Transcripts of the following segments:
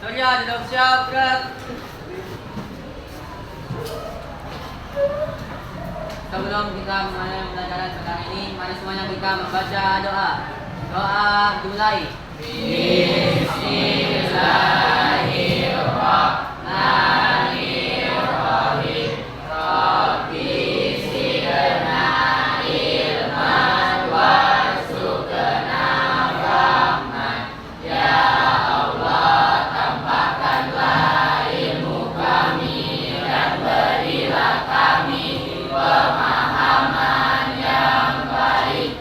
Semuanya sudah siap, gerak. Sebelum kita memulai pelajaran sekarang ini, mari semuanya kita membaca doa. Doa dimulai. Bismillahirrahmanirrahim. Rabbi zidna ilman warzuqna rahman. Ya Allah, tambahkanlah ilmu kami dan berilah kami pemahaman yang baik.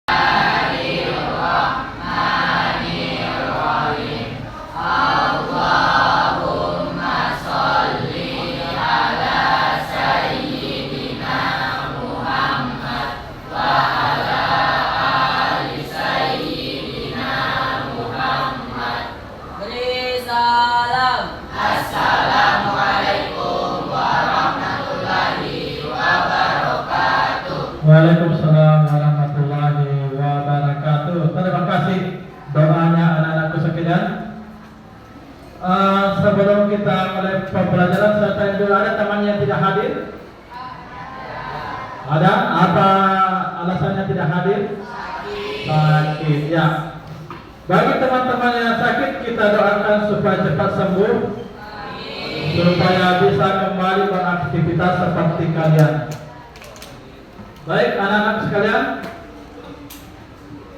Bismillahirrahmanirrahim. Allahumma sholli ala sayyidina Muhammad wa ala ali sayyidina Muhammad. Beri salam. Assalamualaikum warahmatullahi wabarakatuh. Waalaikumsalam warahmatullahi wabarakatuh. Terima kasih doanya anak-anakku sekalian. Sebelum kita mulai pembelajaran, saya tanya dulu, ada teman yang tidak hadir? Ada? Apa alasannya tidak hadir? Sakit, ya. Bagi teman-teman yang sakit, kita doakan supaya cepat sembuh, supaya bisa kembali beraktivitas seperti kalian. Baik anak-anak sekalian,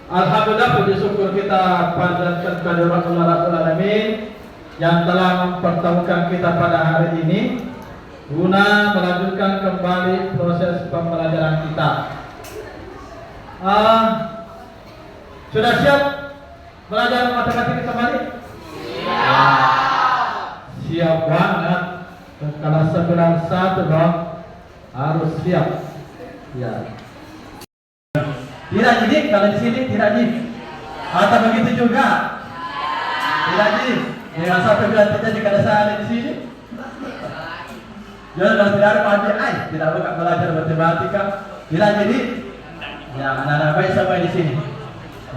alhamdulillah puji syukur kita panjatkan kehadirat Allah Rabbul Alamin yang telah mempertemukan kita pada hari ini guna melanjutkan kembali proses pembelajaran kita. Sudah siap belajar matematika kembali? Siap banget. Kelas 91 dong, harus siap. Ya. Tidak jadi kalau di sini tidak jadi. Atau begitu juga? Tidak jadi. Ya sampai bilang tidak jika ada saya di sini. Jadi kalau tidak ada pandai, tidak buka belajar matematika. Tidak jadi. Ya anak-anak baik sampai di sini.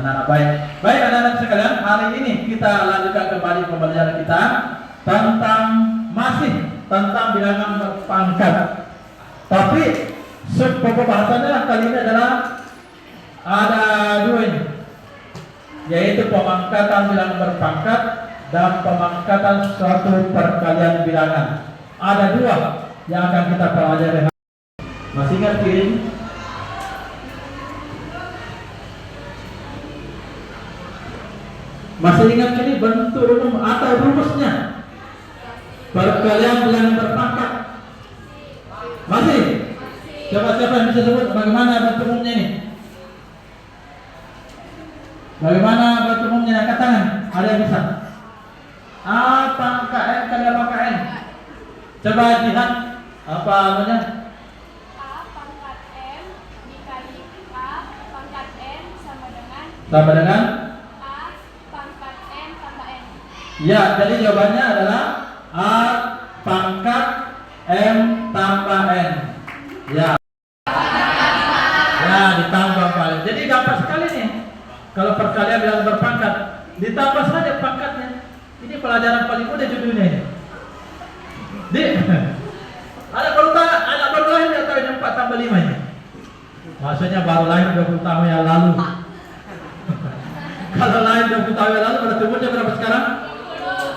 Anak-anak baik. Baik anak-anak sekalian, hari ini kita lanjutkan kembali pembelajaran kita tentang bilangan berpangkat. Tapi pembahasannya kali ini adalah ada dua ini, yaitu pemangkatan bilangan berpangkat dan pemangkatan suatu perkalian bilangan. Ada dua yang akan kita pelajari. Masih ingat ini? Masih ingat ini bentuk umum atau rumusnya perkalian bilangan berpangkat? Masih? Siapa-siapa yang bisa sebut bagaimana bentuk umumnya ini? Bagaimana bentuk umumnya? Angkat tangan. Ada yang bisa? A pangkat N kali A pangkat N. Coba lihat apa namanya? A pangkat M dikali A pangkat N sama dengan A pangkat M tambah N. Ya, jadi jawabannya adalah A pangkat M tambah N. Ya. Ya, ditambah kali. Jadi gampang sekali nih. Kalau perkalian bilangan berpangkat, ditambah saja pangkatnya. Ini pelajaran paling mudah judulnya ini. Anak baru lahir ya tahu ini 4 tambah 5 ini. Maksudnya baru lahir 20 tahun yang lalu. Kalau lahir 20 tahun yang lalu, berarti umurnya berapa sekarang?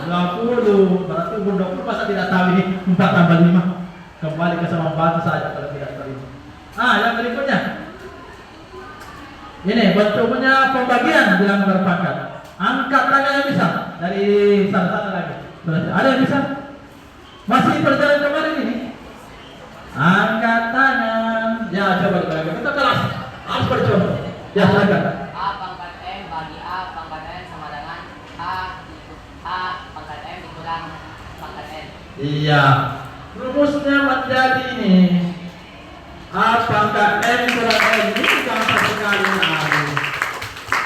20. Berarti umur 20 masa tidak tahu ini 4 tambah 5. Kembali ke sama batu saja kalau tidak terima. Yang berikutnya. Ini bentuknya pembagian bilangan berpangkat. Angkat tangan yang bisa dari sana lagi. Ada yang bisa? Masih pelajaran kemarin ini? Angkat tangan. Ya coba kita kelas. Harus bercontoh. Ya silakan. A pangkat M bagi A pangkat N sama dengan A pangkat M dikurang pangkat N. Iya. Rumusnya menjadi ini. A pangkat N kurang N. Ini gampang sekali.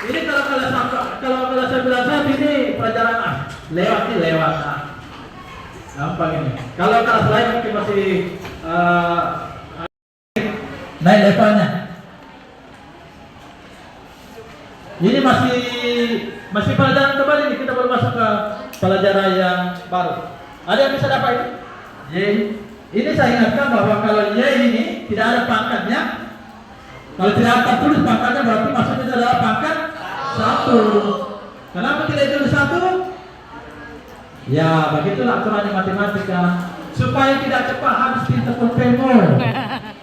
Ini kalau saya bilang saat ini pelajaran lewat. Gampang ini. Kalau kelas lain mungkin masih naik levelnya. Ini masih pelajaran kembali nih, kita baru masuk ke pelajaran yang baru. Ada yang bisa dapat ini? Y. Ini saya ingatkan bahwa kalau Y ini tidak ada pangkatnya, kalau tidak tertulis pangkatnya berarti maksudnya adalah pangkat 1. Kenapa tidak tulis 1? Ya, begitulah aturannya matematika. Supaya tidak cepat habis tinta pulpenmu.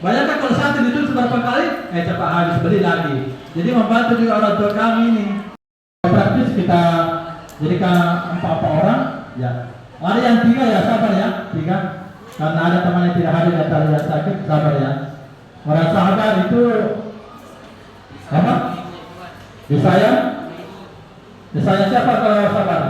Bayangkan kalau 1 ditulis berapa kali, cepat habis, beli lagi. Jadi membantu juga orang tua kami ini. Praktis kita jadikan 4 orang. Ya. Ada yang 3 ya, sabar ya, 3. Karena ada teman yang tidak hadir atau yang sakit, sabar ya. Orang sahabat itu apa? Disayang? Disayang siapa kalau sabar?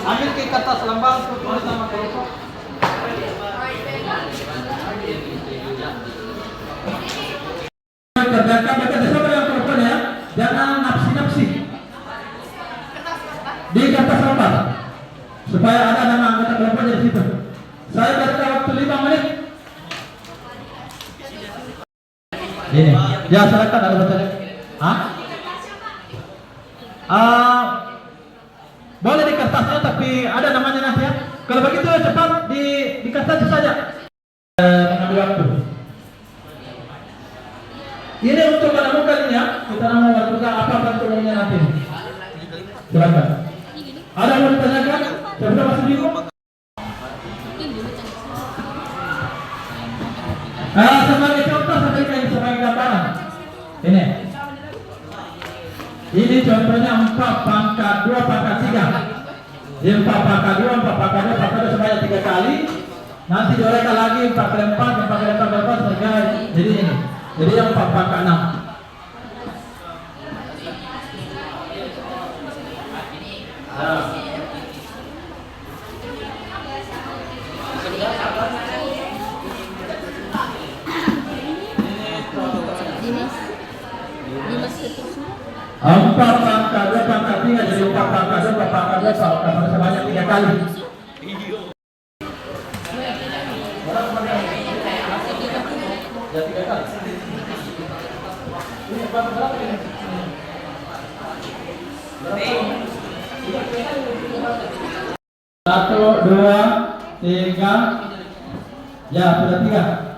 Ambil ke kertas lembar tulis nama kelompok. Kerjakan baca siapa yang kelompok ya. Jangan nafsi-nafsi. Di kertas lembar. Supaya ada nama anggota kelompoknya di situ. Saya kasih waktu 5 menit. Ini. Ya, silakan ada bacanya. Hah? Boleh di kertasnya tapi ada namanya nanti ya. Kalau begitu cepat di kertas saja. Mengambil waktu. Ini untuk menemukan ini ya. Kita mau menentukan apa bentuk umumnya nanti. Silakan. Ada yang mau ditanyakan? Sudah masih bingung? Sebagai contoh sebagai gambaran. Ini. Ini contohnya 4 pangkat 2 pangkat 3. Jadi 4 pangkat 2, 4 pangkat 2, pangkat 2 sebanyak 3 kali. Nanti diorekan lagi 4 kali 4, 4 kali 4 kali 4 sehingga jadi ini. Jadi yang 4 pangkat 6. Empat pangkat 2 pangkat 3 jadi 4 pangkat 2 pangkat 2 pangkat sebanyak 3 kali. Ya 3 kali. Ini berapa ini? Satu, 2, 3. Ya, sudah 3.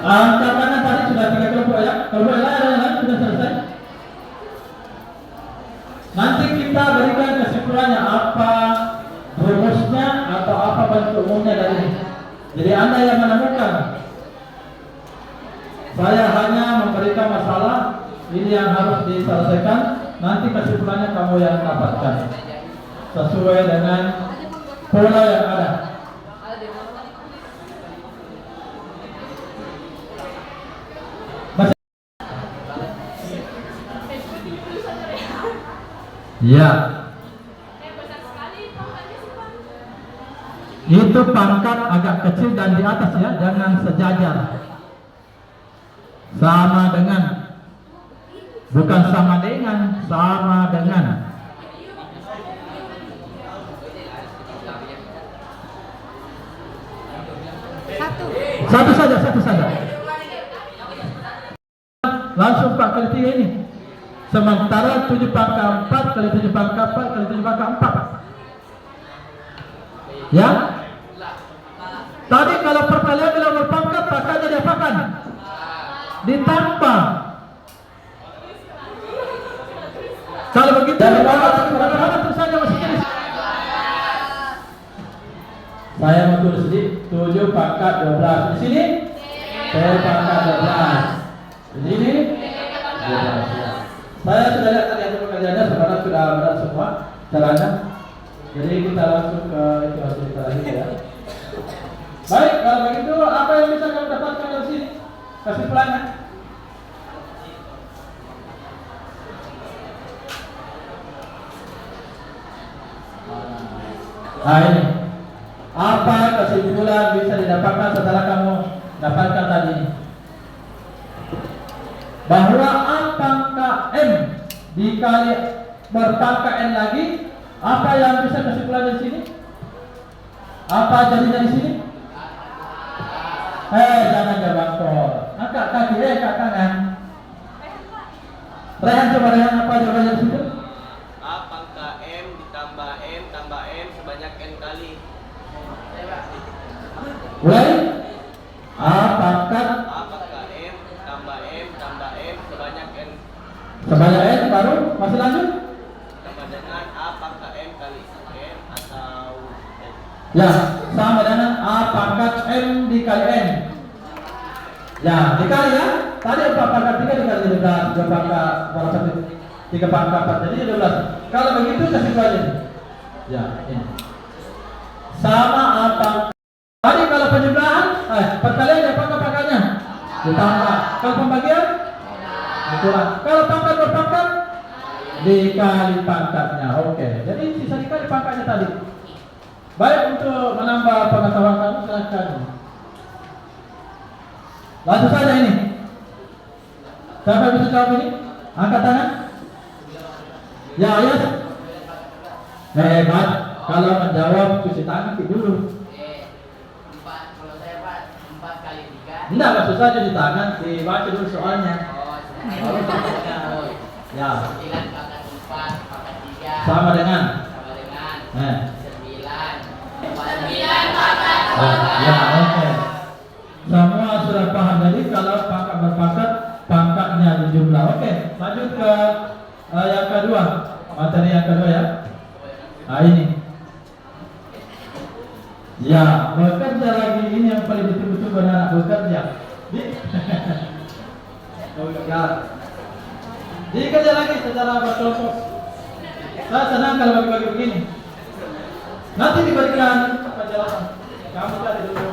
Karena tadi sudah 3 kelompok ya. Kelompok lain sudah selesai. Nanti kita berikan kesimpulannya apa rumusnya atau apa bentuk umumnya dari ini. Jadi Anda yang menemukan. Saya hanya memberikan masalah ini yang harus diselesaikan. Nanti kesimpulannya kamu yang dapatkan sesuai dengan pola yang ada. Ya. Itu pangkat agak kecil dan di atas ya, jangan sejajar. Sama dengan. Bukan sama dengan, sama dengan. Satu saja. Langsung 4 kali 3 ini. Sementara 7 pangkat 4 kali 7 pangkat 4 kali 7 pangkat 4. Ya? Tadi kalau perkalian bila berpangkat, pangkatnya diapakan? Ditambah. Kalau begitu, berapa terus saja masih jadi. Saya mau tulis di 7 pangkat 12. Di sini 7 pangkat 12. Di sini 12. Saya sudah lihat tadi yang pekerjaannya sebenarnya sudah berat semua caranya. Jadi kita langsung ke itu hasil terakhir ya. Baik, kalau begitu apa yang bisa kamu dapatkan dari sini? Kesimpulannya. Nah ini, apa kesimpulan bisa didapatkan setelah kamu dapatkan tadi? Bahwa A pangkat M dikali berpangkat N lagi, apa yang bisa kesimpulan dari sini? Apa jadinya di sini? Jangan jawab kok. Angkat kaki, angkat tangan. Rehan, coba Rehan, apa jawabannya di situ? A pangkat M ditambah M tambah M sebanyak N kali. Mulai. A pangkat M tambah M tambah M sebanyak N sebanyak N, baru masih lanjut? sama dengan A pangkat M kali N atau N. Ya, sama dengan A pangkat M dikali N. Ya, dikali ya. Tadi 4 pangkat 3 dikali 12, 2 pangkat berapa satu? 3 pangkat 4, jadi 12. Kalau begitu kesimpulannya. Ya, ini. Sama A pangkat. Tadi kalau penjumlahan, perkalian ya pangkat-pangkatnya ditambah. Kalau pembagian dikurang. Kalau pangkat berpangkat dikali pangkatnya. Oke. Jadi sisa dikali pangkatnya tadi. Baik, untuk menambah pengetahuan kamu silakan. Langsung saja ini. Siapa yang bisa jawab ini? Angkat tangan. Ya, ya. Hebat. Kalau menjawab cuci tangan dulu. 4, kalau saya Pak, 4 kali 3. Enggak, maksud saya cuci tangan, dibaca dulu soalnya. Ya. 9 pangkat 4 pangkat 3 Sama dengan 9 pangkat ya, oke. Semua sudah paham. Jadi kalau pangkat berpangkat, pangkatnya dijumlah. Oke, lanjut ke yang kedua. Materi yang kedua ya. Nah ini. Ya, bekerja lagi, ini yang paling betul-betul benar bekerja. Ya. Dikerja lagi secara berkelompok. Saya senang kalau bagi-bagi begini. Nanti diberikan penjelasan. Kamu cari dulu.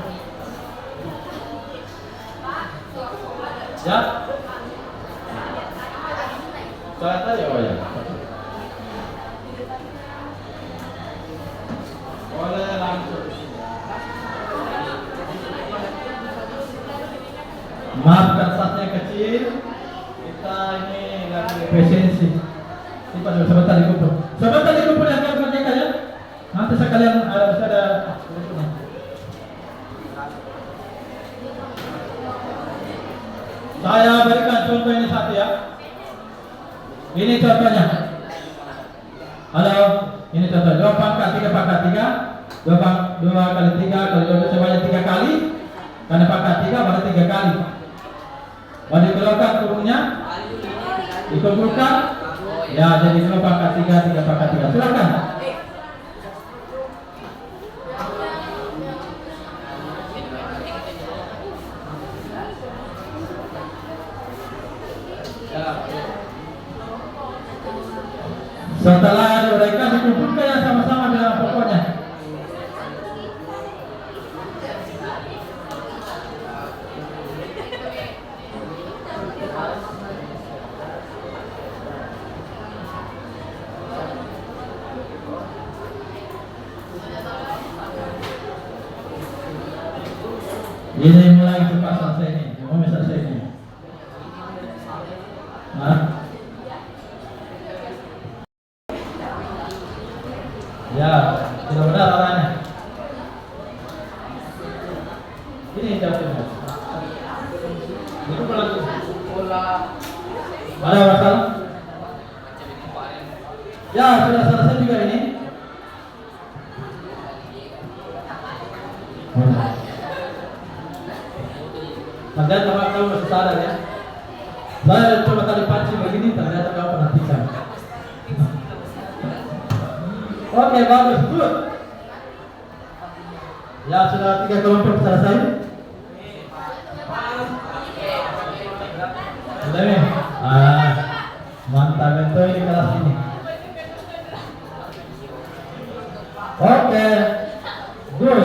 Ya. Saya tanya ya. Boleh langsung. Maaf kertasnya kecil. Kita ini lagi efisiensi. Ini pada sebentar dikumpul. Sebentar dikumpul yang akan kerjakan ya. Nanti sekalian ada saya berikan contoh ini satu ya. Ini contohnya. Halo, ini contoh 2 pangkat 3 pangkat 3, 2 kali 3 kali 2 sebanyak 3 kali. Karena pangkat 3 pada 3 kali. Mau dikeluarkan kurungnya? Dikumpulkan? Ya, jadi 2 pangkat 3 pangkat 3. Silakan. Setelah diuraikan dikumpulkan yang sama-sama dengan pokoknya. Ini mulai cepat selesai ini. Mau selesai ini. Nah. Ya, tidak benar arahnya. Ini jawabnya. Itu lagi. Ada masalah? Ya, sudah selesai juga ini. Ternyata kamu masih sadar ya. Saya coba tadi pancing begini, ternyata kamu perhatikan. Oke, bagus, good. Ya, sudah 3 kelompok selesai. Sudah nih. Mantap betul ini kelas ini. Oke, good.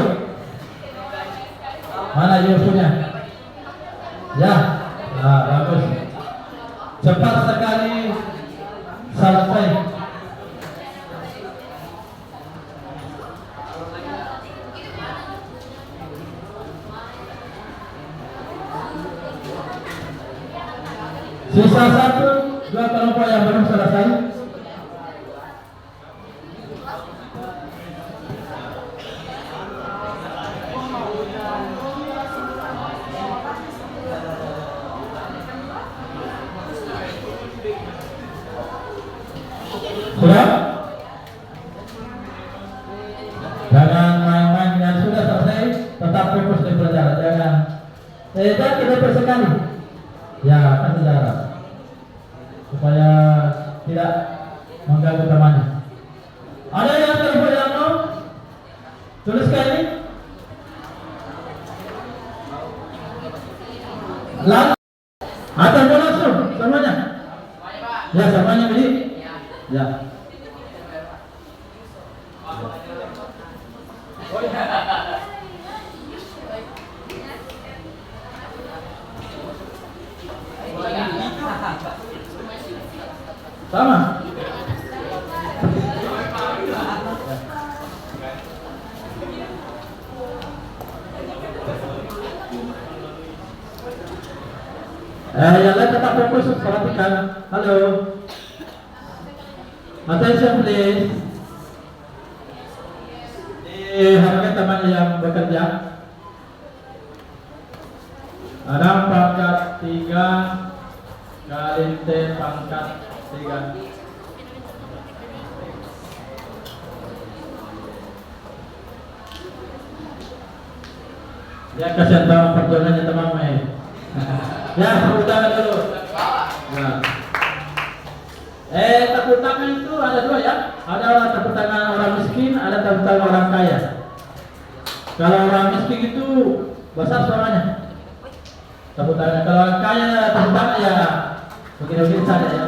Ya, nah, bagus. Cepat sekali selesai. Sisa 1, 2 kelompok yang belum selesai. Sudah? Jangan main-main yang sudah selesai, tetap fokus di pelajaran. Jangan kita sekali. Ya, kasih jarak supaya tidak mengganggu temannya. Ada yang telepon yang mau tuliskan ini? Lalu atau mau langsung semuanya? Ya, semuanya beli. Ya. Sama. Yang lain tetap fokus, perhatikan. Halo. Attention please. Diharapkan teman yang bekerja. Ada pangkat 3 kali T pangkat 3. Ya, kasihan banget perjuangannya teman-teman. Ya, tepuk tangan dulu. Ya. Tepuk tangan itu ada 2 ya. Ada tepuk tangan orang miskin, ada tepuk tangan orang kaya. Kalau orang miskin itu besar suaranya. Tepuk tangan. Kalau orang kaya tepuk tangan ya begini-begini saja ya.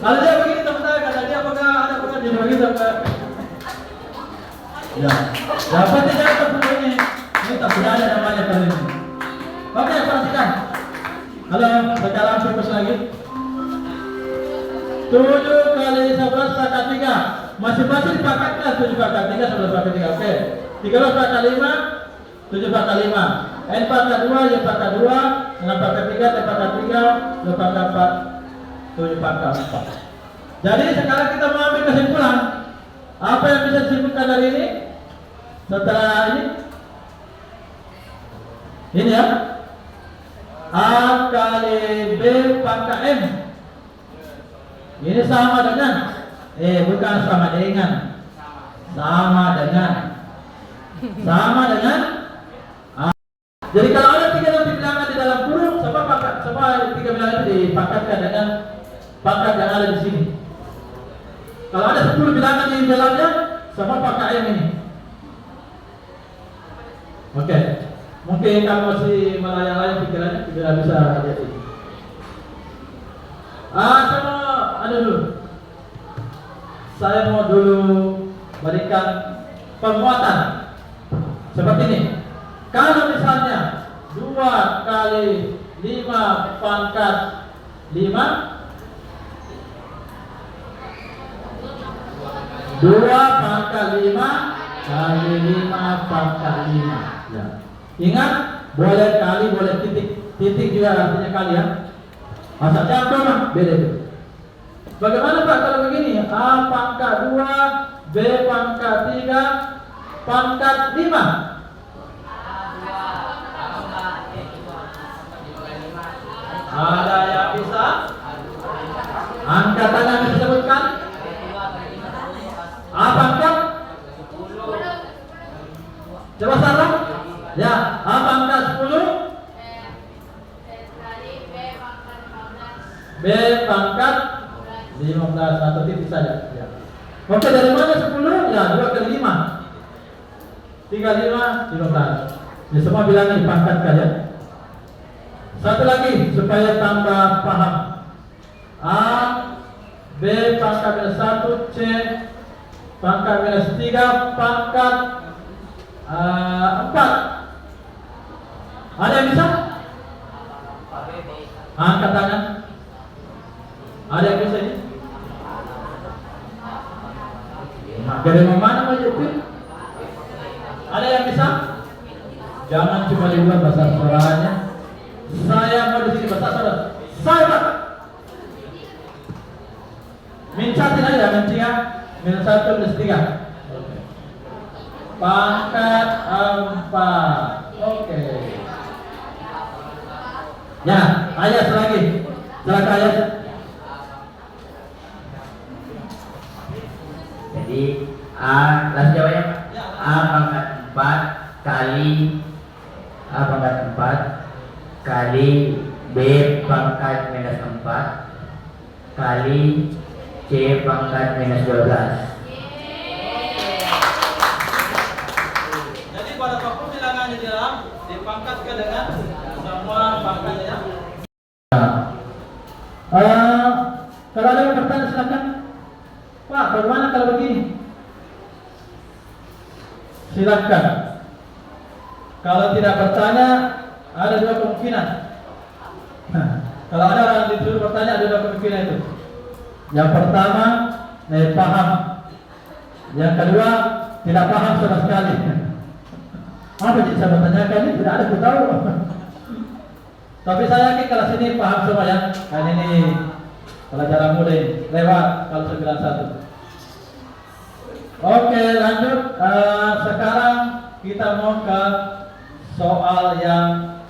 Kalau dia begini tepuk tangan, kalau dia ada begini tepuk. Ya. Dapat tidak tepuk ini. Ini tak ada namanya kali ini. Oke, perhatikan. Halo, sekarang fokus lagi. 7 kali 11 pangkat 3. Masing-masing dipangkatkan 7 pangkat 3, 11 pangkat 3. Oke. 13 pangkat 5, 7 pangkat 5. N pangkat 2, Y pangkat 2, 6 pangkat 3, T pangkat 3, 2 pangkat 4, 7 pangkat 4. Jadi sekarang kita mau ambil kesimpulan. Apa yang bisa disimpulkan dari ini? Setelah ini? Ini ya. A kali B pangkat M. Ini sama dengan bukan sama dengan. Sama dengan A. Jadi kalau ada 3 nanti bilangan di dalam kurung, semua 3 bilangan itu dipangkatkan dengan pangkat yang ada di sini. Kalau ada 10 bilangan di dalamnya, semua pangkat M ini. Oke. Mungkin kamu masih melayang-layang pikirannya, tidak bisa lihat ini. Saya mau dulu berikan penguatan seperti ini. Kalau misalnya 2 kali 5 pangkat 5, 2 pangkat 5 kali 5 pangkat 5. Ya. Ingat, boleh kali, boleh titik. Titik juga artinya kali ya. Masa campur mah beda itu. Bagaimana Pak kalau begini? A pangkat 2, B pangkat 3, pangkat 5. Ada yang bisa? Angkat tangan yang disebutkan? A pangkat? Coba salah? Ya, A pangkat 10, B pangkat 15, satu titik saja. Ya. Oke, dari mana 10? Ya, 2 kali 5, 3, 5, 15. Ya, semua bilangan dipangkatkan ya. Satu lagi supaya tambah paham. A, B pangkat minus 1, C pangkat minus 3, pangkat 4. Ada yang bisa? Angkat tangan. Ada yang bisa ini? Dari mana mau jepit? Ada yang bisa? Jangan cuma dibuat bahasa suaranya. Saya mau di sini bahasa suara. Saya Pak. Min satu aja, min tiga, min satu, min tiga. Pangkat 4. Oke. Ya, ayat lagi. Silakan ayat. Jadi A, kelas jawabnya A pangkat 4 kali A pangkat 4 kali B pangkat minus 4 kali C pangkat minus 12. Jadi pada waktu bilangan di dalam dipangkatkan dengan semua pangkatnya. Kalau ada yang bertanya silakan. Pak, bagaimana kalau begini? Silakan. Kalau tidak bertanya, ada dua kemungkinan. Kalau ada orang disuruh bertanya, ada dua kemungkinan itu. Yang pertama, paham. Yang kedua, tidak paham sama sekali. Apa yang saya bertanyakan ini? Tidak ada yang tahu. Tapi saya yakin kelas ini paham semua ya. Kan ini pelajaran mulai lewat kalau 91. Oke, lanjut. Sekarang kita mau ke soal yang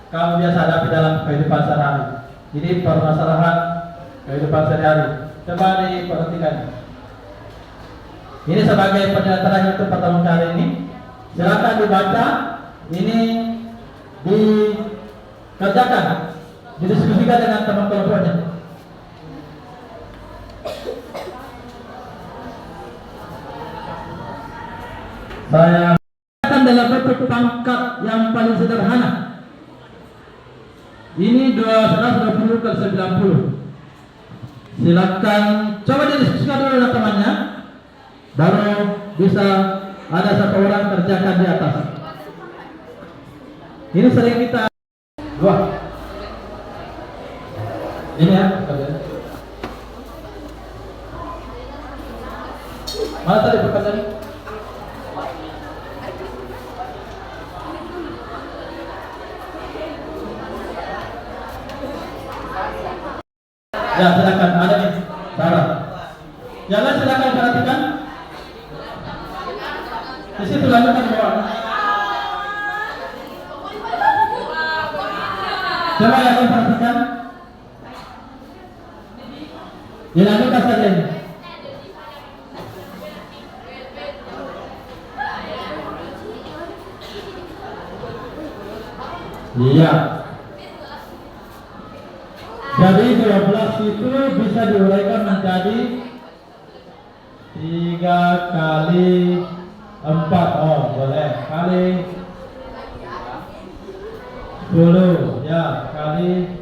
kamu biasa hadapi dalam kehidupan sehari-hari. Jadi permasalahan kehidupan sehari-hari. Coba diperhatikan. Ini sebagai penjelasan untuk pertemuan kali ini. Silakan dibaca. Ini dikerjakan, didiskusikan dengan teman kelompoknya. Saya akan dalam bentuk pangkat yang paling sederhana. Ini 220 kali 90. Silakan coba didiskusikan dulu dengan temannya, baru bisa ada satu orang kerjakan di atas. Ini sering kita dua. Ini ya. Mana tadi pertanyaan? Ya, silakan ada nih, Sarah. Jangan silakan perhatikan. Di situ lanjutkan bawah. Coba yang perhatikan. Dilanjutkan saja ini. Iya. Jadi 12 itu bisa diuraikan menjadi 3 kali 4. Oh, boleh. Kali 10. Ya, kali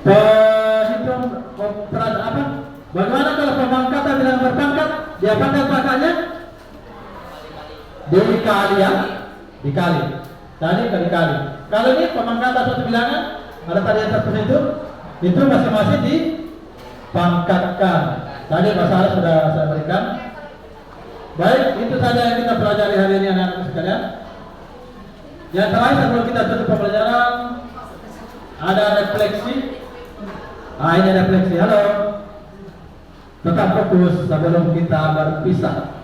hitung apa? Bagaimana kalau pemangkatan bilang berpangkat? Dia pangkat pangkatnya dikali ya, dikali. Tadi kali-kali. Kalau ini pemangkatan satu bilangan, ada tadi yang tertulis itu masing-masing dipangkatkan. Tadi masalah sudah saya berikan. Baik, itu saja yang kita pelajari hari ini anak-anak sekalian. Yang terakhir sebelum kita tutup pembelajaran, ada refleksi. Ini refleksi. Halo. Tetap fokus sebelum kita berpisah.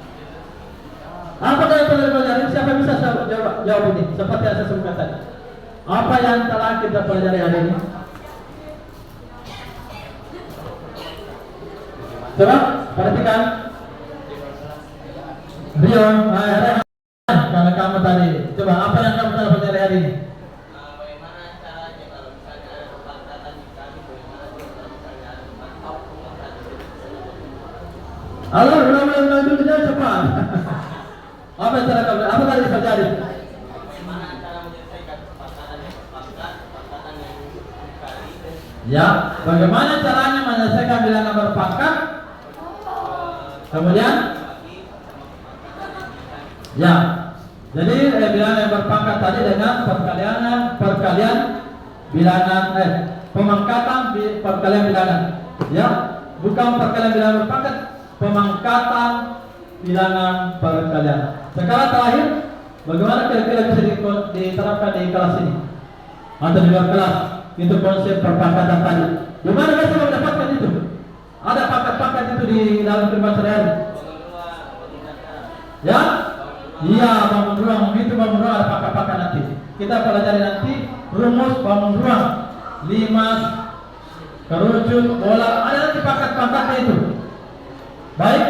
Apa yang telah dipelajari? Siapa bisa jawab ini? Seperti yang saya sebutkan tadi. Apa yang telah kita pelajari hari ini? Coba perhatikan. Rio, karena kamu tadi. Coba apa yang kamu telah pelajari hari ini? Bagaimana caranya kalau misalnya ada pemangkatan dikali, bagaimana kalau misalnya ada pemangkatan? Allah, ulang dulu cepat. Apa yang telah kamu? Apa tadi terjadi? Bagaimana cara menyelesaikan pemangkatan yang pangkatan yang dikali? Ya, bagaimana caranya menyelesaikan bilangan berpangkat? Kemudian, ya, Jadi bilangan yang berpangkat tadi dengan perkalian bilangan pemangkatan perkalian bilangan. Ya, bukan perkalian bilangan berpangkat, pemangkatan bilangan perkalian. Sekarang terakhir, bagaimana kira-kira bisa diterapkan di kelas ini atau di luar kelas? Itu konsep perpangkatan tadi. Di mana kita mendapatkan itu? Ada pangkat-pangkat itu di dalam kehidupan sehari-hari. Ya? Iya, bangun ruang itu bangun ruang ada pangkat-pangkat nanti. Kita pelajari nanti rumus bangun ruang, limas, kerucut, bola, ada nanti pangkat-pangkatnya itu. Baik.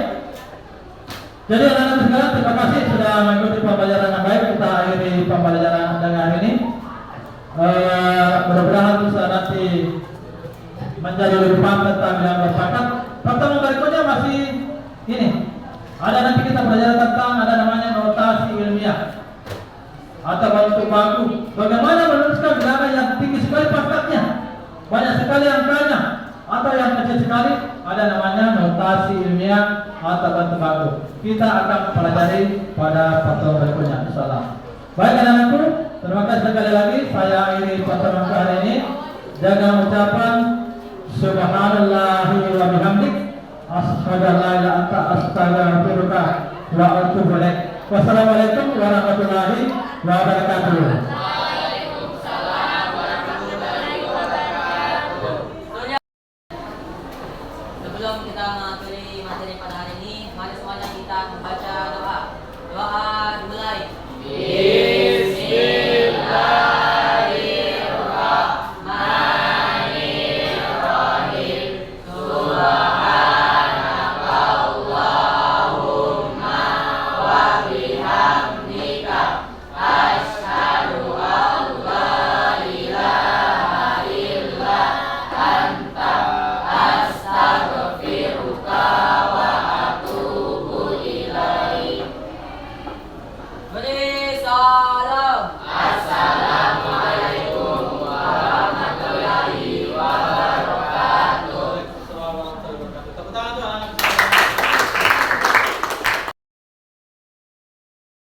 Jadi anak-anak sekalian, terima kasih sudah mengikuti pembelajaran yang baik. Kita akhiri pembelajaran dengan ini. Mudah-mudahan bisa nanti menjadi lebih paham tentang bilangan berpangkat. Pertemuan berikutnya masih ini. Ada nanti kita belajar tentang ada namanya notasi ilmiah atau bentuk baku. Bagaimana menuliskan bilangan yang tinggi sekali pangkatnya, banyak sekali angkanya, atau yang kecil sekali, ada namanya notasi ilmiah atau bentuk baku. Kita akan pelajari pada pertemuan berikutnya, insyaallah. Baik anak-anakku, terima kasih sekali lagi. Saya akhiri pertemuan kali ini. Jaga ucapan subhanallahi wa bihamdik, asyhadu an la ilaha illa anta, astaghfiruka wa atubu ilaik. Wassalamualaikum warahmatullahi wabarakatuh. Sebelum kita mengakhiri materi pada hari ini, mari semuanya kita membaca doa. Doa